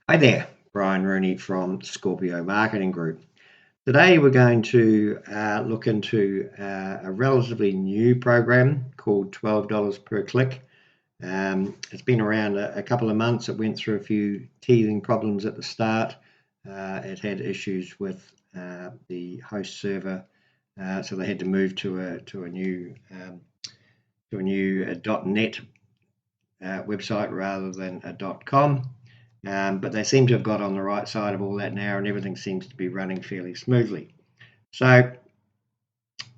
Hi there, Brian Rooney from Scorpio Marketing Group. Today we're going to look into a relatively new program called $12 per click. It's been around a couple of months. It went through a few teething problems at the start. It had issues with the host server, so they had to move to a new .NET website rather than a .com. But they seem to have got on the right side of all that now, and everything seems to be running fairly smoothly. So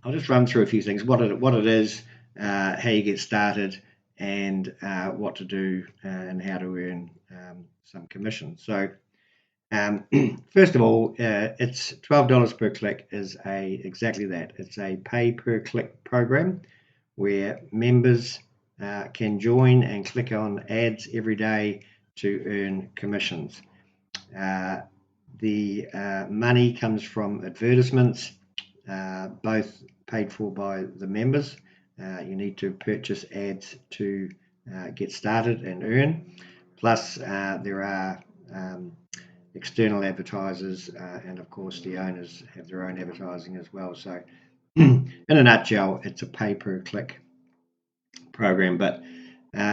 I'll just run through a few things: what it is, how you get started, and what to do, and how to earn some commission. So first of all, it's $12 per click is exactly that. It's a pay per click program where members can join and click on ads every day to earn commissions. The money comes from advertisements, both paid for by the members. You need to purchase ads to get started and earn. Plus, there are external advertisers, and of course, the owners have their own advertising as well. So, in a nutshell, it's a pay per click program. But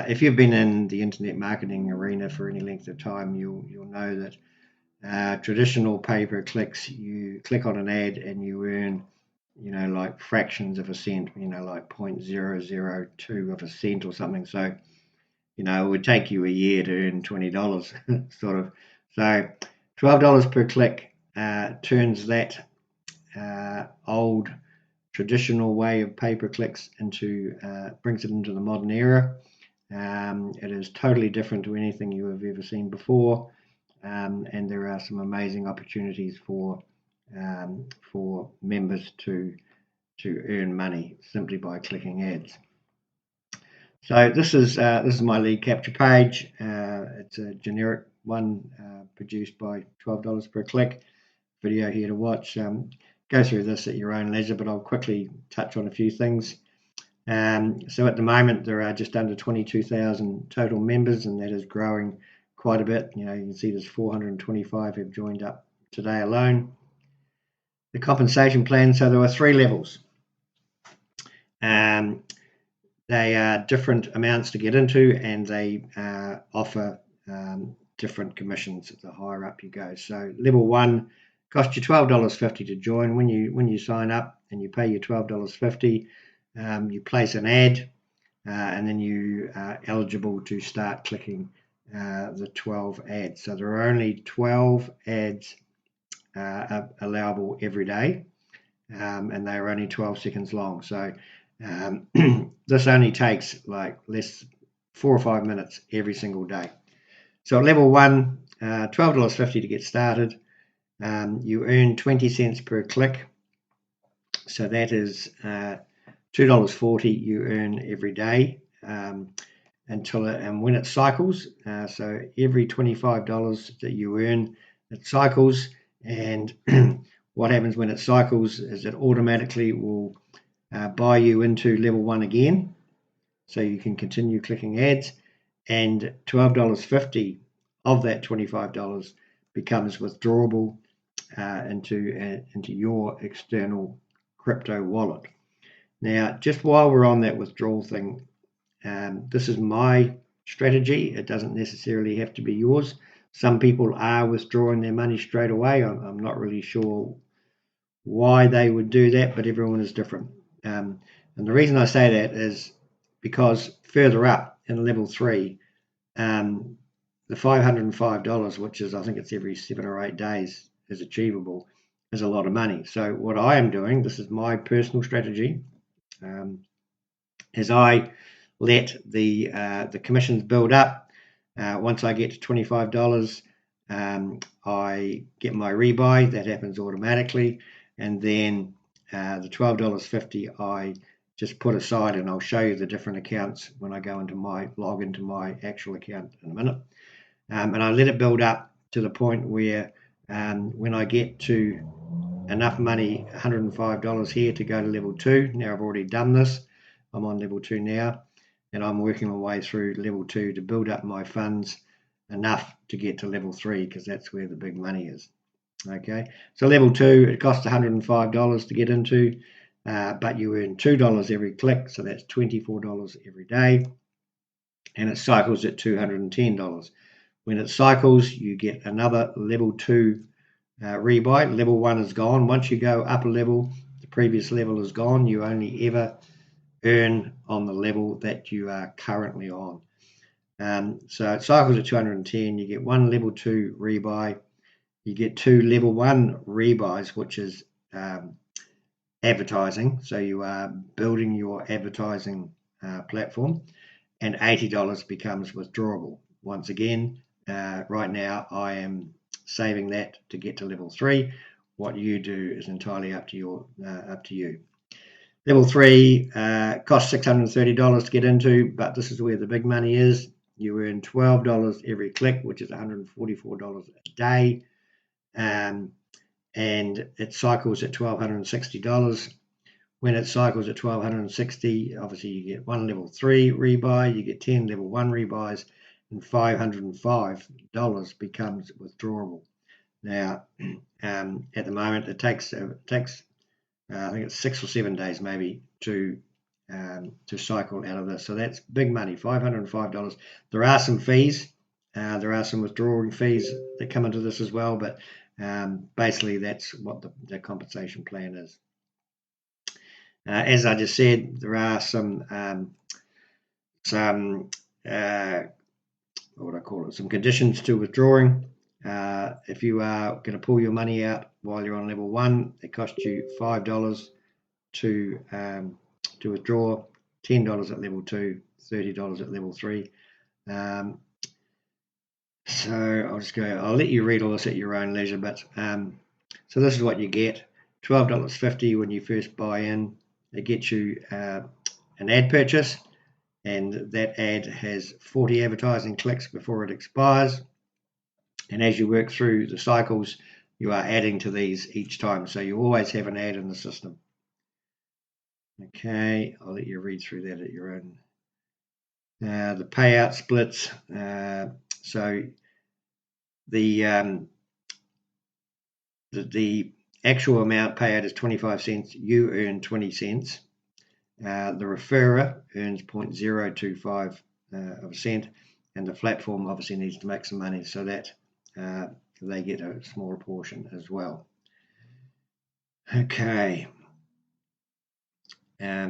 if you've been in the internet marketing arena for any length of time, you'll know that traditional pay-per-clicks, you click on an ad and you earn, like fractions of a cent, like 0.002 of a cent or something. So, it would take you a year to earn $20, sort of. So, $12 per click turns that old traditional way of pay-per-clicks brings it into the modern era. It is totally different to anything you have ever seen before, and there are some amazing opportunities for members to earn money simply by clicking ads. So this is my lead capture page. It's a generic one produced by $12 per click. Video here to watch. Go through this at your own leisure, but I'll quickly touch on a few things. So at the moment, there are just under 22,000 total members, and that is growing quite a bit. You can see there's 425 have joined up today alone. The compensation plan, so there are 3 levels. They are different amounts to get into, and they offer different commissions the higher up you go. So level 1 costs you $12.50 to join. When you sign up and you pay your $12.50, you place an ad, and then you are eligible to start clicking the 12 ads. So there are only 12 ads allowable every day, and they are only 12 seconds long. So this only takes like 4 or 5 minutes every single day. So at level 1, $12.50 to get started. You earn 20 cents per click. So that is $2.40 you earn every day and when it cycles. So every $25 that you earn, it cycles, and what happens when it cycles is it automatically will buy you into level 1 again, so you can continue clicking ads, and $12.50 of that $25 becomes withdrawable into your external crypto wallet. Now, just while we're on that withdrawal thing, this is my strategy. It doesn't necessarily have to be yours. Some people are withdrawing their money straight away. I'm not really sure why they would do that, but everyone is different. And the reason I say that is because further up in level 3, the $505, which is, I think it's every 7 or 8 days, is achievable, is a lot of money. So what I am doing, this is my personal strategy, is I let the commissions build up. Once I get to $25, I get my rebuy. That happens automatically, and then the $12.50 I just put aside, and I'll show you the different accounts when I go into log into my actual account in a minute. And I let it build up to the point where when I get to enough money, $105 here to go to level 2. Now I've already done this. I'm on level 2 now, and I'm working my way through level 2 to build up my funds enough to get to level 3, because that's where the big money is. Okay, so level 2, it costs $105 to get into, but you earn $2 every click, so that's $24 every day, and it cycles at $210. When it cycles, you get another level 2 rebuy. Level 1 is gone. Once you go up a level, the previous level is gone. You only ever earn on the level that you are currently on. So it cycles at 210. You get one level 2 rebuy. You get 2 level 1 rebuys, which is advertising. So you are building your advertising platform, and $80 becomes withdrawable. Once again, right now I am saving that to get to level 3. What you do is entirely up to you. Level 3 costs $630 to get into, but this is where the big money is. You earn $12 every click, which is $144 a day, and it cycles at $1,260. When it cycles at $1,260, obviously you get 1 level 3 rebuy, you get 10 level 1 rebuys, and $505 becomes withdrawable. Now, at the moment, it takes I think it's 6 or 7 days maybe to cycle out of this. So that's big money, $505. There are some fees. There are some withdrawing fees that come into this as well, but basically that's what the compensation plan is. As I just said, there are some what would I call it? Some conditions to withdrawing. If you are going to pull your money out while you're on level 1, it costs you $5 to withdraw, $10 at level 2, $30 at level 3. So I'll let you read all this at your own leisure, but so this is what you get. $12.50 when you first buy in. It gets you an ad purchase, and that ad has 40 advertising clicks before it expires. And as you work through the cycles, you are adding to these each time, so you always have an ad in the system. Okay, I'll let you read through that at your own. The payout splits. So the actual amount payout is 25 cents. You earn 20 cents. The referrer earns 0.025 of a cent, and the platform obviously needs to make some money, so that they get a smaller portion as well. Okay.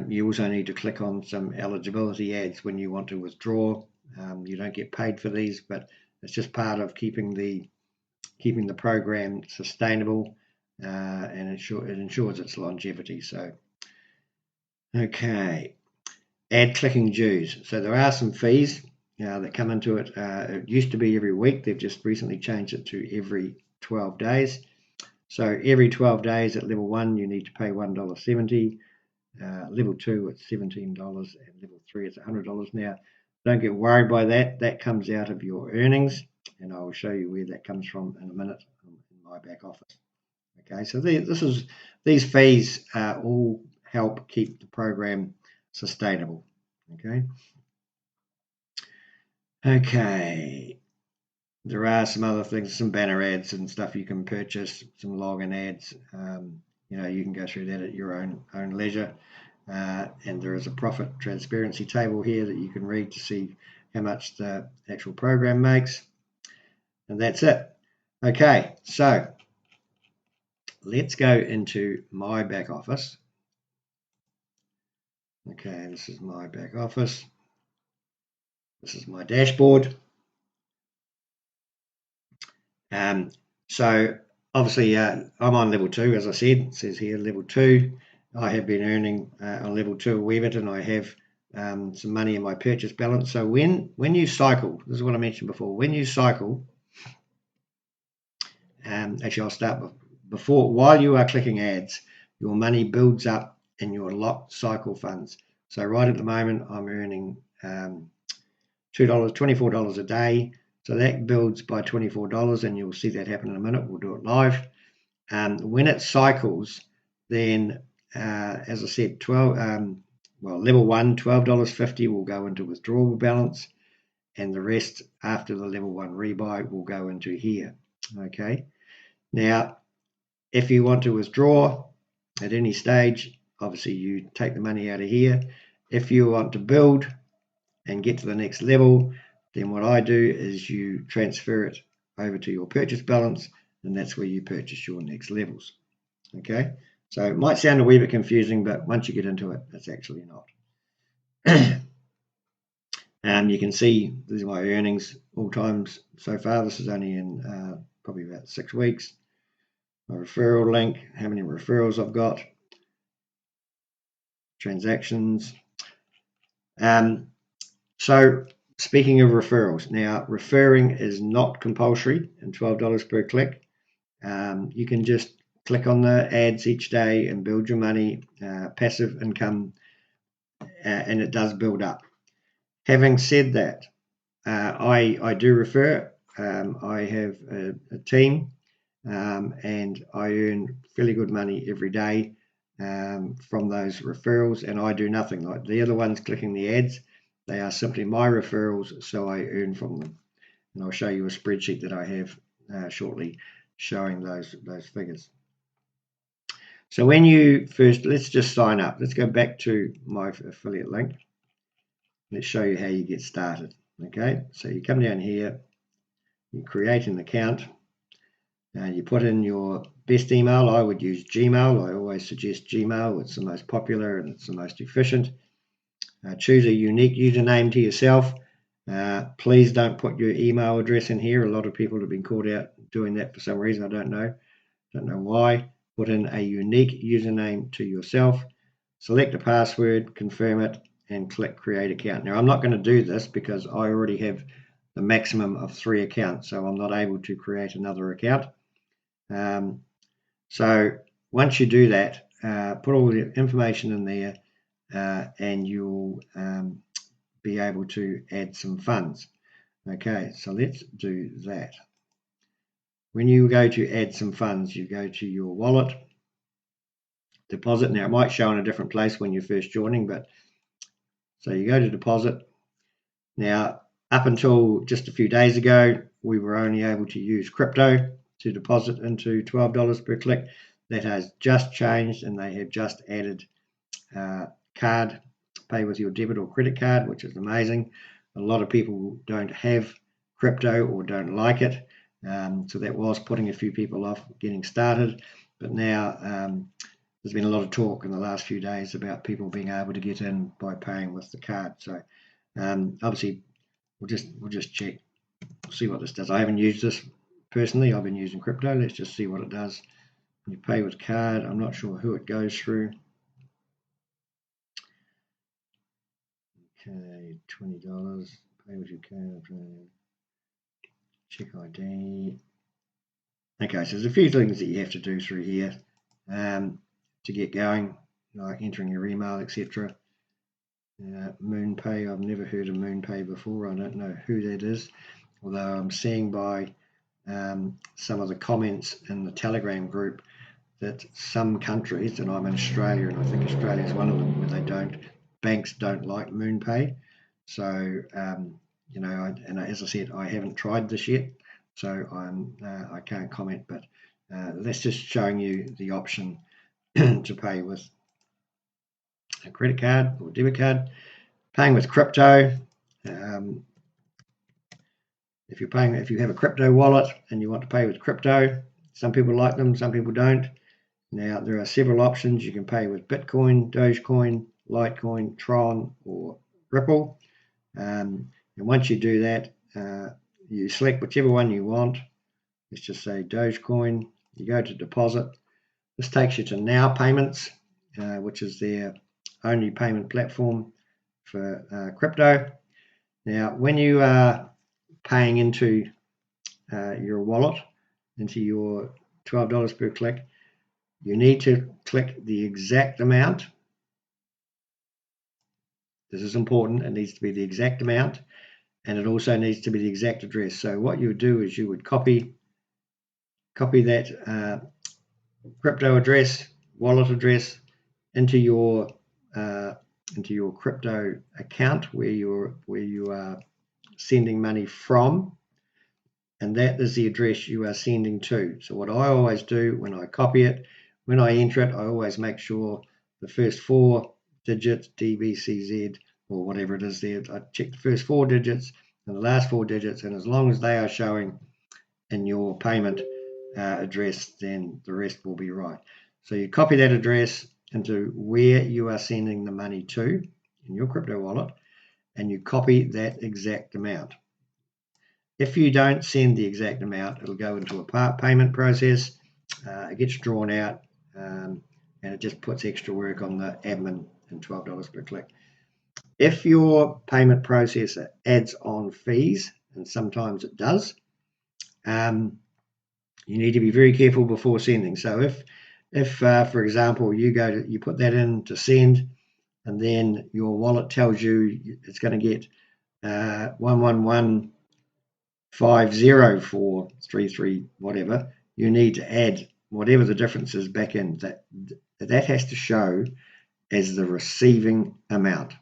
You also need to click on some eligibility ads when you want to withdraw. You don't get paid for these, but it's just part of keeping the program sustainable, and it ensures its longevity. So, okay, ad clicking dues. So there are some fees that come into it. It used to be every week. They've just recently changed it to every 12 days. So every 12 days at level 1, you need to pay $1.70. Level 2 it's $17, and level 3 it's $100. Now, don't get worried by that. That comes out of your earnings, and I will show you where that comes from in a minute in my back office. Okay, so these fees all help keep the program sustainable. Okay. There are some other things, some banner ads and stuff you can purchase, some login ads. You can go through that at your own leisure. And there is a profit transparency table here that you can read to see how much the actual program makes. And that's it. Okay, so let's go into my back office. Okay, this is my back office. This is my dashboard. So obviously I'm on level 2, as I said. It says here level 2. I have been earning on level 2 a wee bit, and I have some money in my purchase balance. So when you cycle, this is what I mentioned before, when you cycle, actually I'll start while you are clicking ads, your money builds up in your locked cycle funds. So right at the moment I'm earning $24 a day. So that builds by $24, and you'll see that happen in a minute. We'll do it live. When it cycles, then as I said, level 1, $12.50 will go into withdrawable balance, and the rest after the level 1 rebuy will go into here. Okay, now if you want to withdraw at any stage, obviously you take the money out of here. If you want to build and get to the next level, then what I do is you transfer it over to your purchase balance, and that's where you purchase your next levels. Okay, so it might sound a wee bit confusing, but once you get into it, it's actually not. You can see these are my earnings all times so far. This is only in probably about 6 weeks. My referral link, how many referrals I've got, transactions. So speaking of referrals, now referring is not compulsory and $12 per click. You can just click on the ads each day and build your money, passive income, and it does build up. Having said that, I do refer. I have a team, and I earn fairly good money every day from those referrals, and I do nothing. Like the other ones clicking the ads, they are simply my referrals, so I earn from them. And I'll show you a spreadsheet that I have shortly showing those figures. So when you first, let's just sign up. Let's go back to my affiliate link. Let's show you how you get started. Okay, so you come down here, you create an account, and you put in your best email. I would use Gmail. I always suggest Gmail. It's the most popular and it's the most efficient. Choose a unique username to yourself. Please don't put your email address in here. A lot of people have been caught out doing that for some reason. I don't know why. Put in a unique username to yourself. Select a password, confirm it, and click create account. Now I'm not going to do this because I already have the maximum of 3 accounts, so I'm not able to create another account. So once you do that, put all the information in there, and you'll be able to add some funds. Okay, so let's do that. When you go to add some funds, you go to your wallet, deposit. Now it might show in a different place when you're first joining, but so you go to deposit. Now up until just a few days ago, we were only able to use crypto to deposit into $12 per click. That has just changed, and they have just added card, pay with your debit or credit card, which is amazing. A lot of people don't have crypto or don't like it, so that was putting a few people off getting started. But now there's been a lot of talk in the last few days about people being able to get in by paying with the card. So obviously we'll just check, see what this does. I haven't used this personally. I've been using crypto. Let's just see what it does. You pay with card. I'm not sure who it goes through. Okay, $20. Pay with your card. Check ID. Okay, so there's a few things that you have to do through here to get going, like entering your email, etc. MoonPay. I've never heard of MoonPay before. I don't know who that is, although I'm seeing by some of the comments in the Telegram group that some countries, and I'm in Australia, and I think Australia is one of them, where banks don't like MoonPay. So and as I said, I haven't tried this yet, so I can't comment. But that's just showing you the option to pay with a credit card or debit card. Paying with crypto. If you have a crypto wallet and you want to pay with crypto, some people like them, some people don't. Now there are several options. You can pay with Bitcoin, Dogecoin, Litecoin, Tron, or Ripple. And once you do that, you select whichever one you want. Let's just say Dogecoin. You go to deposit. This takes you to Now Payments, which is their only payment platform for crypto. Now, when you are paying into your wallet, into your $12 per click, you need to click the exact amount. This is important. It needs to be the exact amount, and it also needs to be the exact address. So what you would do is you would copy that crypto address, wallet address, into your crypto account where you are sending money from, and that is the address you are sending to. So what I always do when I copy it, when I enter it, I always make sure the first 4 digits, DBCZ or whatever it is there, I check the first 4 digits and the last 4 digits, and as long as they are showing in your payment address, then the rest will be right. So you copy that address into where you are sending the money to in your crypto wallet, and you copy that exact amount. If you don't send the exact amount, it'll go into a part payment process. It gets drawn out, and it just puts extra work on the admin and $12 per click. If your payment processor adds on fees, and sometimes it does, you need to be very careful before sending. So if for example, you put that in to send, and then your wallet tells you it's going to get 11150 whatever, you need to add whatever the difference is back in. That has to show as the receiving amount.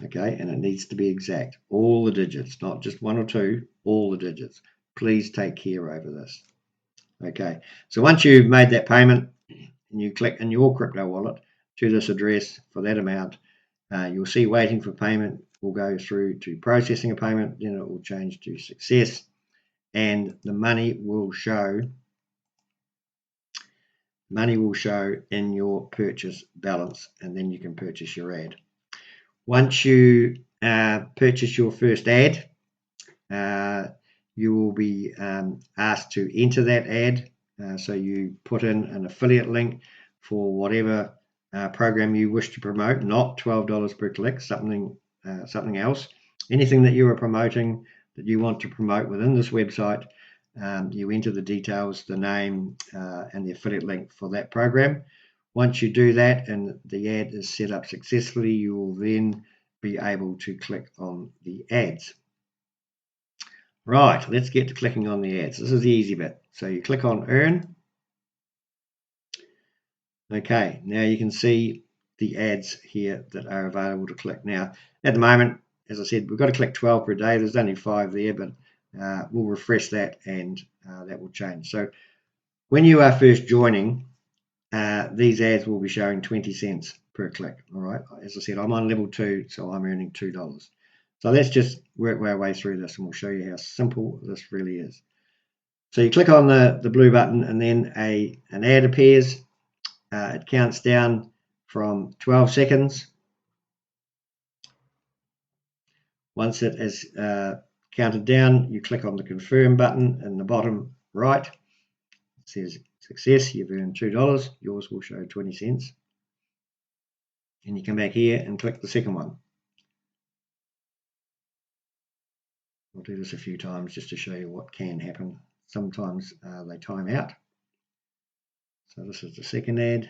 Okay, and it needs to be exact. All the digits, not just 1 or 2, all the digits. Please take care over this. Okay, so once you've made that payment and you click in your crypto wallet to this address for that amount, you'll see waiting for payment will go through to processing a payment, then it will change to success, and the money will show in your purchase balance, and then you can purchase your ad. Once you purchase your first ad, you will be asked to enter that ad. So you put in an affiliate link for whatever program you wish to promote, not $12 per click, something else. Anything that you are promoting that you want to promote within this website, you enter the details, the name, and the affiliate link for that program. Once you do that and the ad is set up successfully, you will then be able to click on the ads. Right, let's get to clicking on the ads. This is the easy bit. So you click on Earn. Okay, now you can see the ads here that are available to click. Now, at the moment, as I said, we've got to click 12 per day. There's only 5 there, but we'll refresh that and that will change. So when you are first joining, these ads will be showing 20 cents per click. All right, as I said, I'm on level 2, so I'm earning $2. So let's just work our way through this, and we'll show you how simple this really is. So you click on the blue button, and then an ad appears. It counts down from 12 seconds. Once it is counted down, you click on the confirm button in the bottom right. It says success, you've earned $2. Yours will show 20 cents. And you come back here and click the second one. I'll do this a few times just to show you what can happen. Sometimes they time out. So this is the second ad.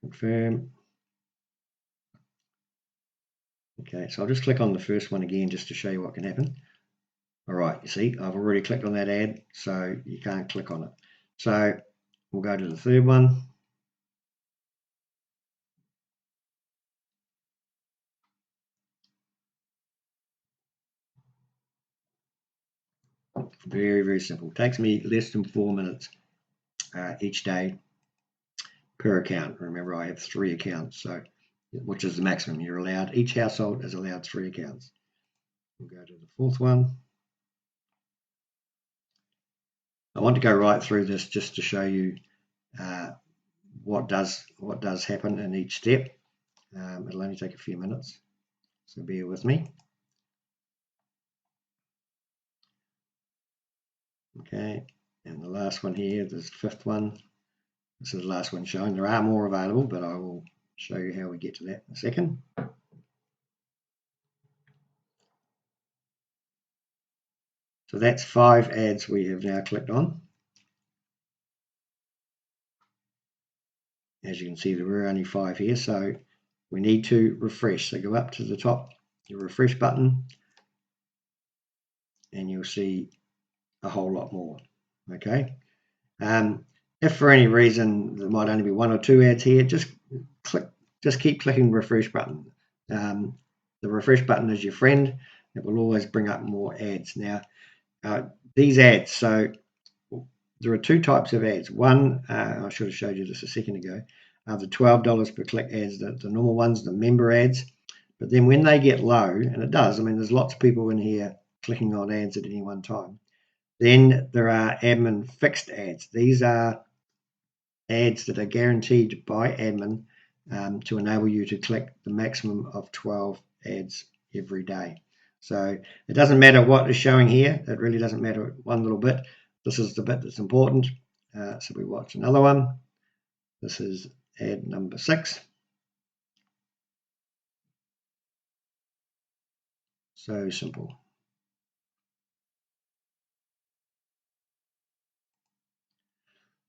Confirm. Okay, so I'll just click on the first one again just to show you what can happen. All right, you see, I've already clicked on that ad, so you can't click on it. So we'll go to the third one. Very, very simple. It takes me less than 4 minutes each day per account. Remember, I have 3 accounts, so which is the maximum you're allowed. Each household is allowed 3 accounts. We'll go to the fourth one. I want to go right through this just to show you what does happen in each step. It'll only take a few minutes, so bear with me. Okay, and the last one here, this fifth one. This is the last one showing. There are more available, but I will show you how we get to that in a second. So that's 5 ads we have now clicked on. As you can see, there were only 5 here, so we need to refresh. So go up to the top, the refresh button, and you'll see a whole lot more. Okay. If for any reason there might only be 1 or 2 ads here, just click just keep clicking the refresh button. The refresh button is your friend. It will always bring up more ads. Now, these ads, so there are two types of ads. One, I should have showed you this a second ago, the $12 per click ads, the normal ones, the member ads. But then when they get low, and it does, I mean, there's lots of people in here clicking on ads at any one time. Then there are admin fixed ads. These are ads that are guaranteed by admin to enable you to click the maximum of 12 ads every day. So it doesn't matter what is showing here. It really doesn't matter one little bit. This is the bit that's important. So we watch another one. This is ad number 6. So simple.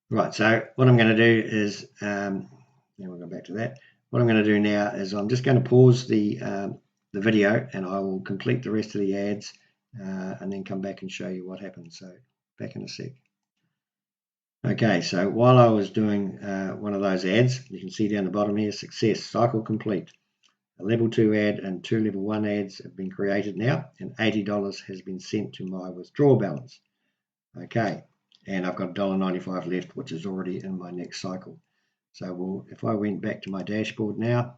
Right, so what I'm going to do is, now we'll go back to that. What I'm going to do now is I'm just going to pause the video, and I will complete the rest of the ads and then come back and show you what happens. So back in a sec. Okay, so while I was doing one of those ads, you can see down the bottom here, success, cycle complete. A level 2 ad and 2 level 1 ads have been created now, and $80 has been sent to my withdrawal balance. Okay, and I've got $1.95 left, which is already in my next cycle. So if I went back to my dashboard now,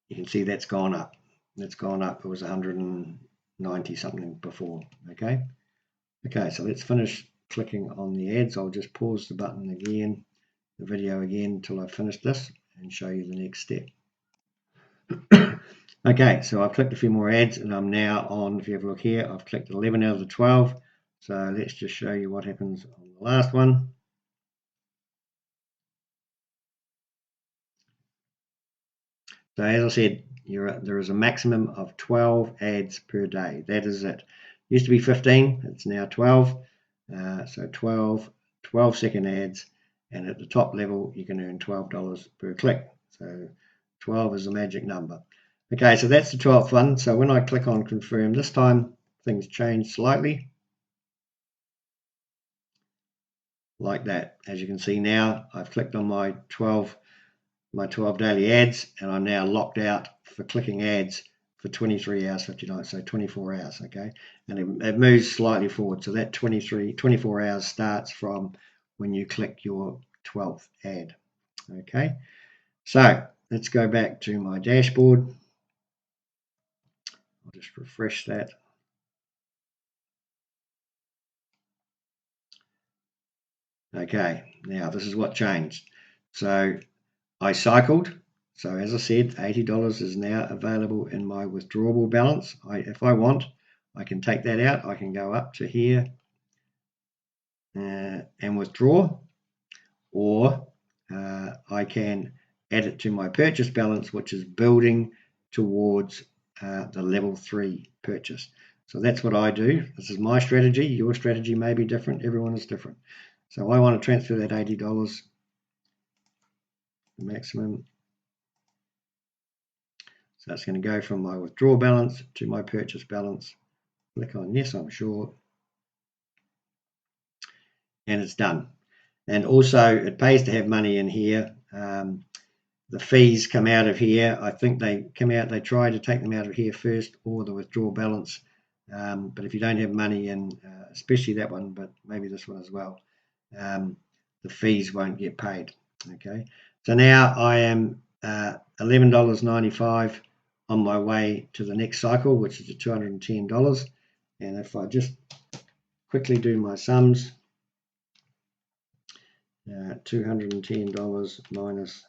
you can see that's gone up. That's gone up. It was 190 something before. Okay, so let's finish clicking on the ads. I'll just pause the button again, the video again, until I finish this and show you the next step. Okay, so I've clicked a few more ads, and I'm now on, if you have a look here, I've clicked 11 out of the 12. So let's just show you what happens on the last one. So as I said, there is a maximum of 12 ads per day. That is it. Used to be 15, it's now 12. So 12-second ads, and at the top level you can earn $12 per click. So 12 is the magic number. Okay, so that's the 12th one. So when I click on confirm this time, things change slightly. Like that. As you can see now, I've clicked on my 12 daily ads, and I'm now locked out for clicking ads for 23 hours 59, so 24 hours. Okay, and it moves slightly forward, so that 24 hours starts from when you click your 12th ad. Okay, so let's go back to my dashboard. I'll just refresh that. Okay, now this is what changed. So I cycled. So as I said, $80 is now available in my withdrawable balance. If I want, I can take that out. I can go up to here and withdraw, or I can add it to my purchase balance, which is building towards the level 3 purchase. So that's what I do. This is my strategy. Your strategy may be different. Everyone is different. So I want to transfer that $80, the maximum. So it's going to go from my withdrawal balance to my purchase balance. Click on yes, I'm sure. And it's done. And also it pays to have money in here. The fees come out of here. I think they try to take them out of here first, or the withdrawal balance. But if you don't have money in, especially that one, but maybe this one as well, the fees won't get paid. Okay. So now I am $11.95 on my way to the next cycle, which is $210. And if I just quickly do my sums, $210 minus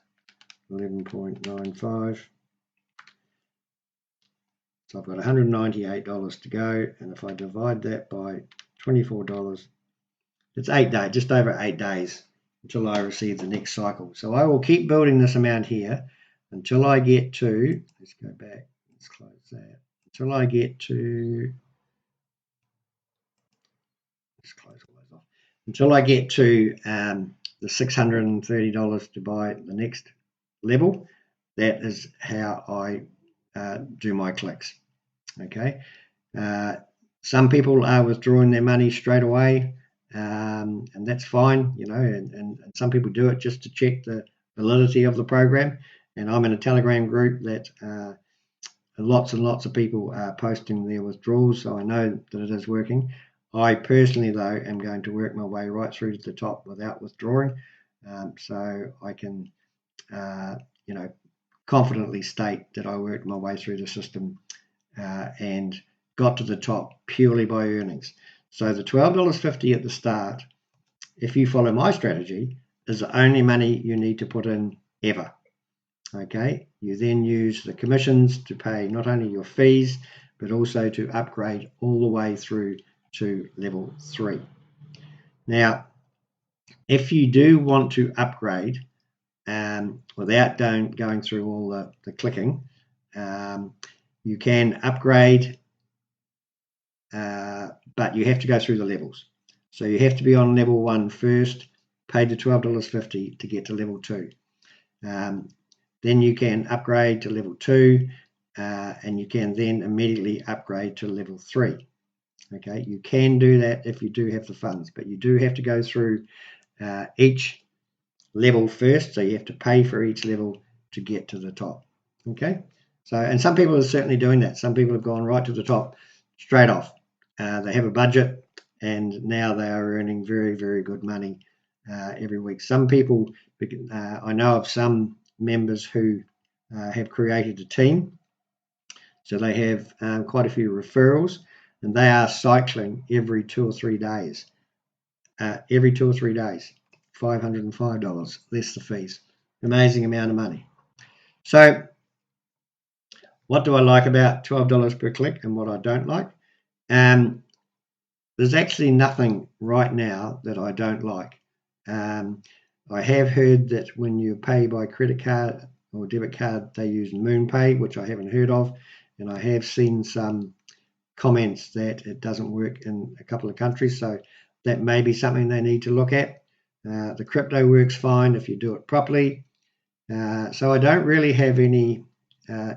11.95. So I've got $198 to go, and if I divide that by $24, it's 8 days, just over 8 days until I receive the next cycle. So I will keep building this amount here until I get to, let's go back, let's close that, until I get to, let's close all those off, until I get to the $630 to buy the next level. That is how I do my clicks. Okay. Some people are withdrawing their money straight away. and that's fine, and some people do it just to check the validity of the program. And I'm in a Telegram group that lots and lots of people are posting their withdrawals, so I know that it is working. I personally, though, am going to work my way right through to the top without withdrawing, so I can, confidently state that I worked my way through the system and got to the top purely by earnings. So the $12.50 at the start, if you follow my strategy, is the only money you need to put in ever. Okay, you then use the commissions to pay not only your fees, but also to upgrade all the way through to level 3. Now, if you do want to upgrade without going through all the clicking, you can upgrade, but you have to go through the levels. So you have to be on level 1 first, pay the $12.50 to get to level 2. Then you can upgrade to level 2, and you can then immediately upgrade to level 3. Okay, you can do that if you do have the funds, but you do have to go through each level first, so you have to pay for each level to get to the top. Okay, so, and some people are certainly doing that. Some people have gone right to the top straight off. They have a budget, and now they are earning very, very good money every week. Some people, I know of some members who have created a team, so they have quite a few referrals, and they are cycling every 2 or 3 days. Every 2 or 3 days, $505 less the fees. Amazing amount of money. So what do I like about $12 per click and what I don't like? There's actually nothing right now that I don't like. I have heard that when you pay by credit card or debit card, they use MoonPay, which I haven't heard of, and I have seen some comments that it doesn't work in a couple of countries, so that may be something they need to look at. The crypto works fine if you do it properly, so I don't really have any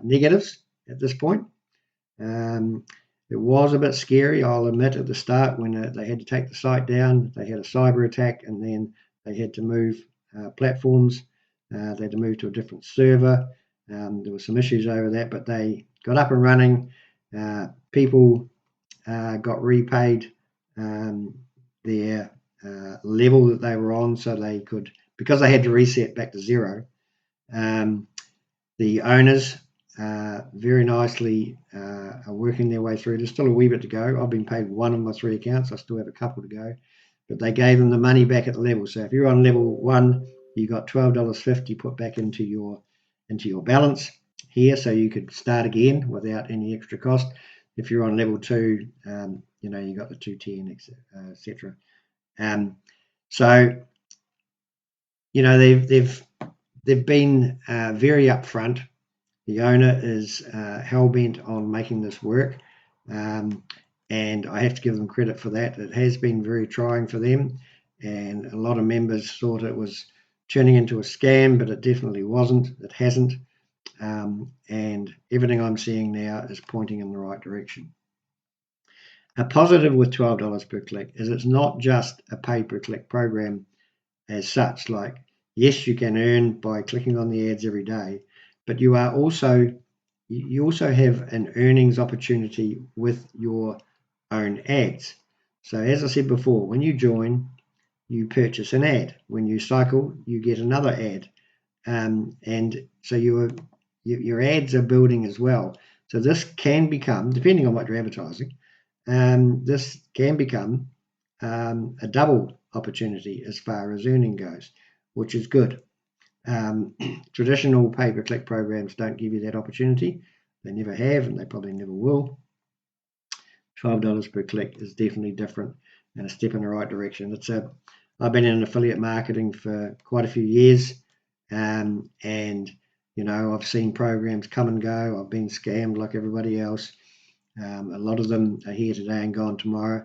negatives at this point. It was a bit scary, I'll admit, at the start when they had to take the site down. They had a cyber attack, and then they had to move platforms. They had to move to a different server. There were some issues over that, but they got up and running. People got repaid their level that they were on, so they could, because they had to reset back to zero. The owners very nicely are working their way through. There's still a wee bit to go. I've been paid one of my 3 accounts. I still have a couple to go, but they gave them the money back at the level. So if you're on level 1, you got $12.50 put back into your balance here, so you could start again without any extra cost. If you're on level 2, you got the 210, etc. So they've been very upfront. The owner is hell-bent on making this work, and I have to give them credit for that. It has been very trying for them, and a lot of members thought it was turning into a scam, but it definitely wasn't. It hasn't, and everything I'm seeing now is pointing in the right direction. A positive with $12 per click is it's not just a pay-per-click program as such. Like, yes, you can earn by clicking on the ads every day, but you also have an earnings opportunity with your own ads. So as I said before, when you join, you purchase an ad. When you cycle, you get another ad, and so your ads are building as well. So this can become, depending on what you're advertising, this can become a double opportunity as far as earning goes, which is good. Traditional pay-per-click programs don't give you that opportunity. They never have, and they probably never will. $12 per click is definitely different and a step in the right direction. I've been in affiliate marketing for quite a few years, and I've seen programs come and go. I've been scammed like everybody else. A lot of them are here today and gone tomorrow.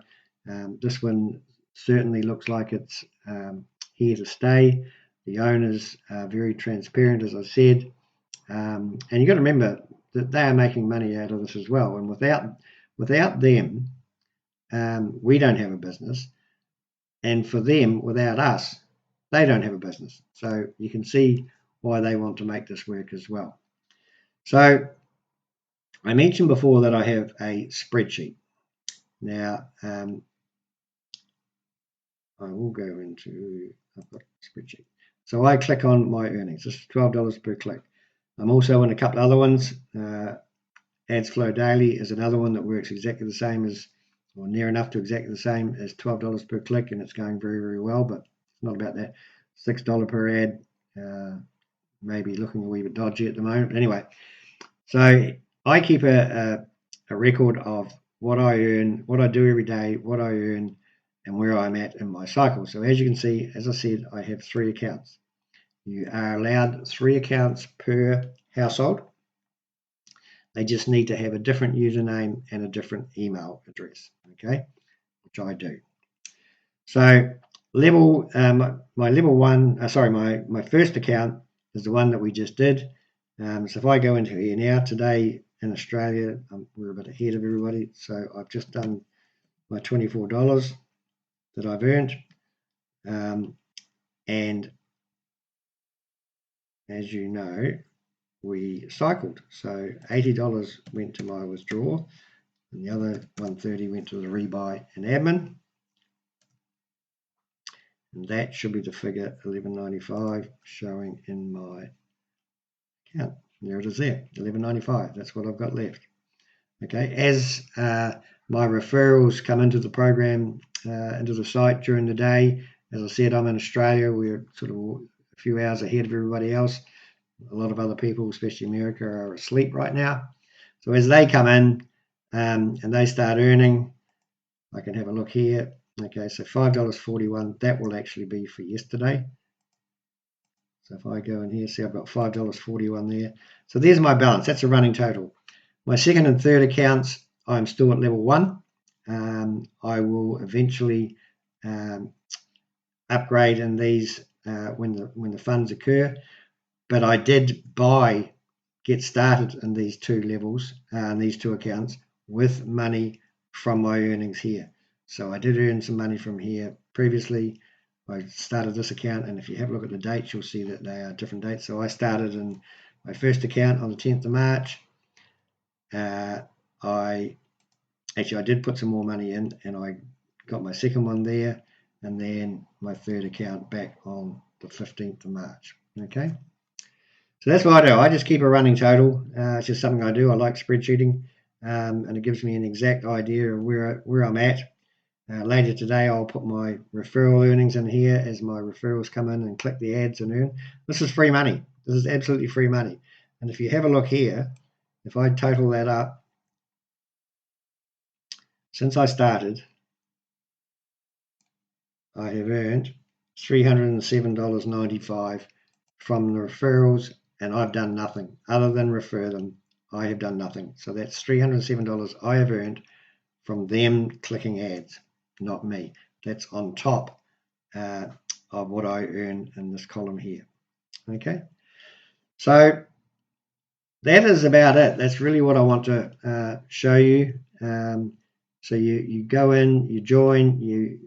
This one certainly looks like it's here to stay. The owners are very transparent, as I said, and you've got to remember that they are making money out of this as well. And without them, we don't have a business. and for them, without us, they don't have a business. So you can see why they want to make this work as well. So I mentioned before that I have a spreadsheet. Now, I will go into, I've got a spreadsheet. So I click on my earnings. This is $12 per click. I'm also in a couple other ones. Ads Flow Daily is another one that works exactly the same as, or near enough to exactly the same as $12 per click, and it's going very, very well, but it's not about that. $6 per ad, maybe looking a wee bit dodgy at the moment. Anyway, so I keep a record of what I earn, what I do every day, what I earn, and where I'm at in my cycle. So as you can see, as I said, I have 3 accounts. You are allowed 3 accounts per household. They just need to have a different username and a different email address, okay, which I do. So my level 1, my first account is the one that we just did. So if I go into here now, today in Australia, we're a bit ahead of everybody. So I've just done my $24 that I've earned. And as you know, we cycled. So $80 went to my withdrawal, and the other $130 went to the rebuy and admin. And that should be the figure $11.95 showing in my account. There it is there, $11.95. That's what I've got left. Okay, as my referrals come into the program, into the site during the day, as I said, I'm in Australia. We're sort of a few hours ahead of everybody else. A lot of other people, especially America, are asleep right now. So as they come in and they start earning, I can have a look here. Okay, so $5.41, that will actually be for yesterday. So if I go in here, see I've got $5.41 there. So there's my balance. That's a running total. My second and third accounts, I'm still at level 1. I will eventually upgrade in these when the funds occur. But I did get started in these 2 levels, these 2 accounts, with money from my earnings here. So I did earn some money from here previously. I started this account, and if you have a look at the dates, you'll see that they are different dates. So I started in my first account on the 10th of March. I did put some more money in, and I got my second one there, and then my third account back on the 15th of March. Okay. So that's what I do. I just keep a running total. It's just something I do. I like spreadsheeting, and it gives me an exact idea of where I'm at. Later today, I'll put my referral earnings in here as my referrals come in and click the ads and earn. This is free money. This is absolutely free money. And if you have a look here, if I total that up, since I started, I have earned $307.95 from the referrals, and I've done nothing other than refer them. I have done nothing. So that's $307 I have earned from them clicking ads, not me. That's on top of what I earn in this column here. Okay, so that is about it. That's really what I want to show you. So you go in, you join, you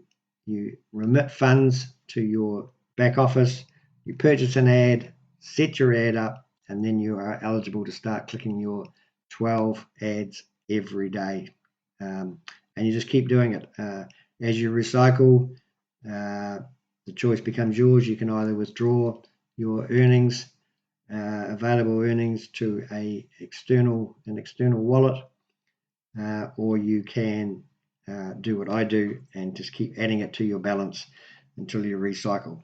remit funds to your back office, you purchase an ad, set your ad up, and then you are eligible to start clicking your 12 ads every day. And you just keep doing it. As you recycle, the choice becomes yours. You can either withdraw your earnings, available earnings, to an external wallet, or you can do what I do and just keep adding it to your balance until you recycle,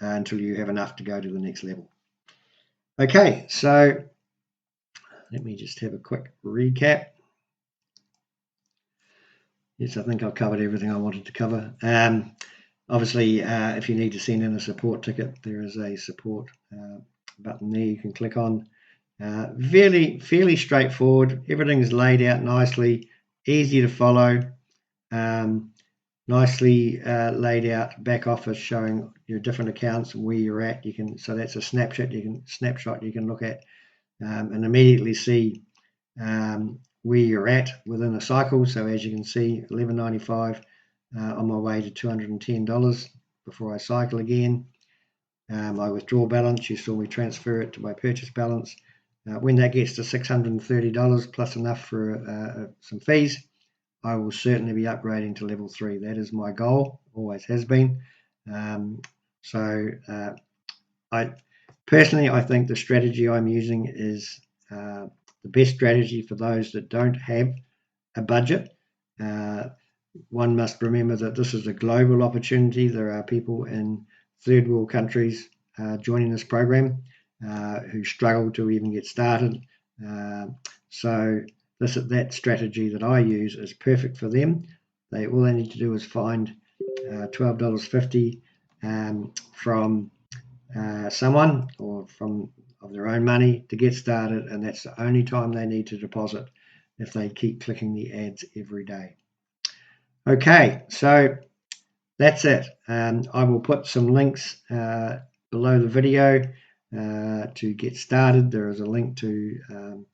until you have enough to go to the next level. Okay, so let me just have a quick recap. Yes, I think I've covered everything I wanted to cover. Obviously, if you need to send in a support ticket, there is a support button there you can click on. Fairly straightforward. Everything's laid out nicely, easy to follow, nicely laid out back office showing your different accounts and where you're at. So that's a snapshot you can look at and immediately see where you're at within a cycle. So as you can see, $11.95 on my way to $210 before I cycle again. My withdrawal balance, you saw me transfer it to my purchase balance. When that gets to $630 plus enough for some fees, I will certainly be upgrading to level 3. That is my goal, always has been. I personally, I think the strategy I'm using is the best strategy for those that don't have a budget. One must remember that this is a global opportunity. There are people in third world countries joining this program who struggle to even get started. So that strategy that I use is perfect for them. All they need to do is find $12.50 from someone or from of their own money to get started, and that's the only time they need to deposit if they keep clicking the ads every day. Okay, so that's it. I will put some links below the video to get started. There is a link to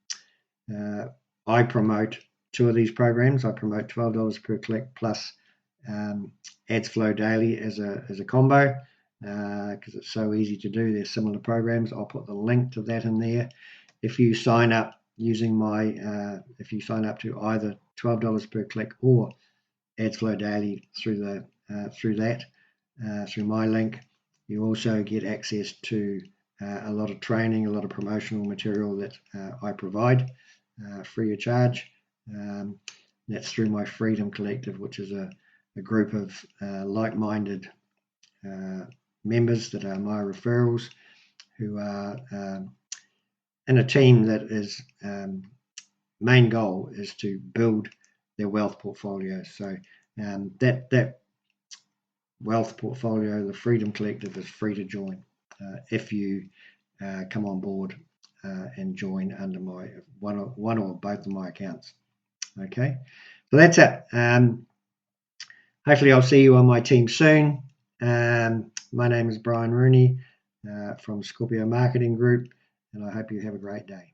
I promote 2 of these programs. I promote $12 per click plus ads flow daily as a combo because it's so easy to do. They're similar programs. I'll put the link to that in there. If you sign up using if you sign up to either $12 per click or ads flow daily through my link, you also get access to a lot of training, a lot of promotional material that I provide free of charge. That's through my Freedom Collective, which is a group of like-minded members that are my referrals, who are in a team that is main goal is to build their wealth portfolio. So that wealth portfolio, the Freedom Collective, is free to join if you come on board and join under my one or both of my accounts. Okay, so that's it. Hopefully I'll see you on my team soon. My name is Brian Rooney from Scorpio Marketing Group, and I hope you have a great day.